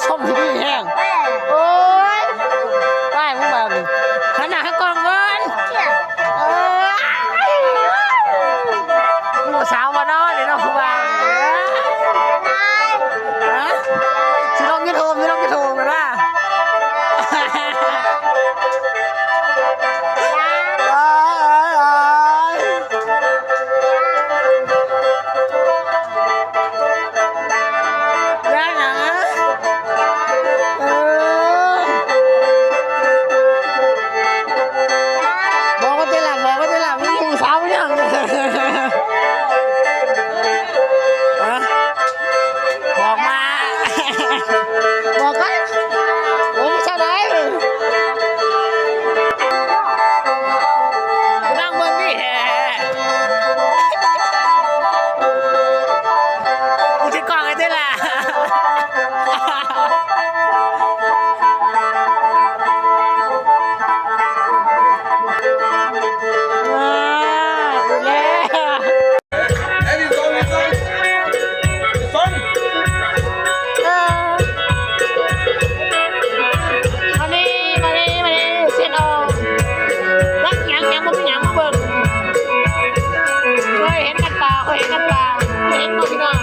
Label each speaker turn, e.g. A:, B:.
A: ส้มที่นี่แห้งโอ้ยได้มึงแบบขนาดให้กองเงินหนูสาวมานอนเลยเนาะคุณบ่าวสิลงยูทูบกันว่าบอกกันผมชาวไหนนั่งเบิ่งนี่กูจะกล่องไอ้เจ้าล่ะเคยเห็นกันเปล่าเห็นกันพี่น้อง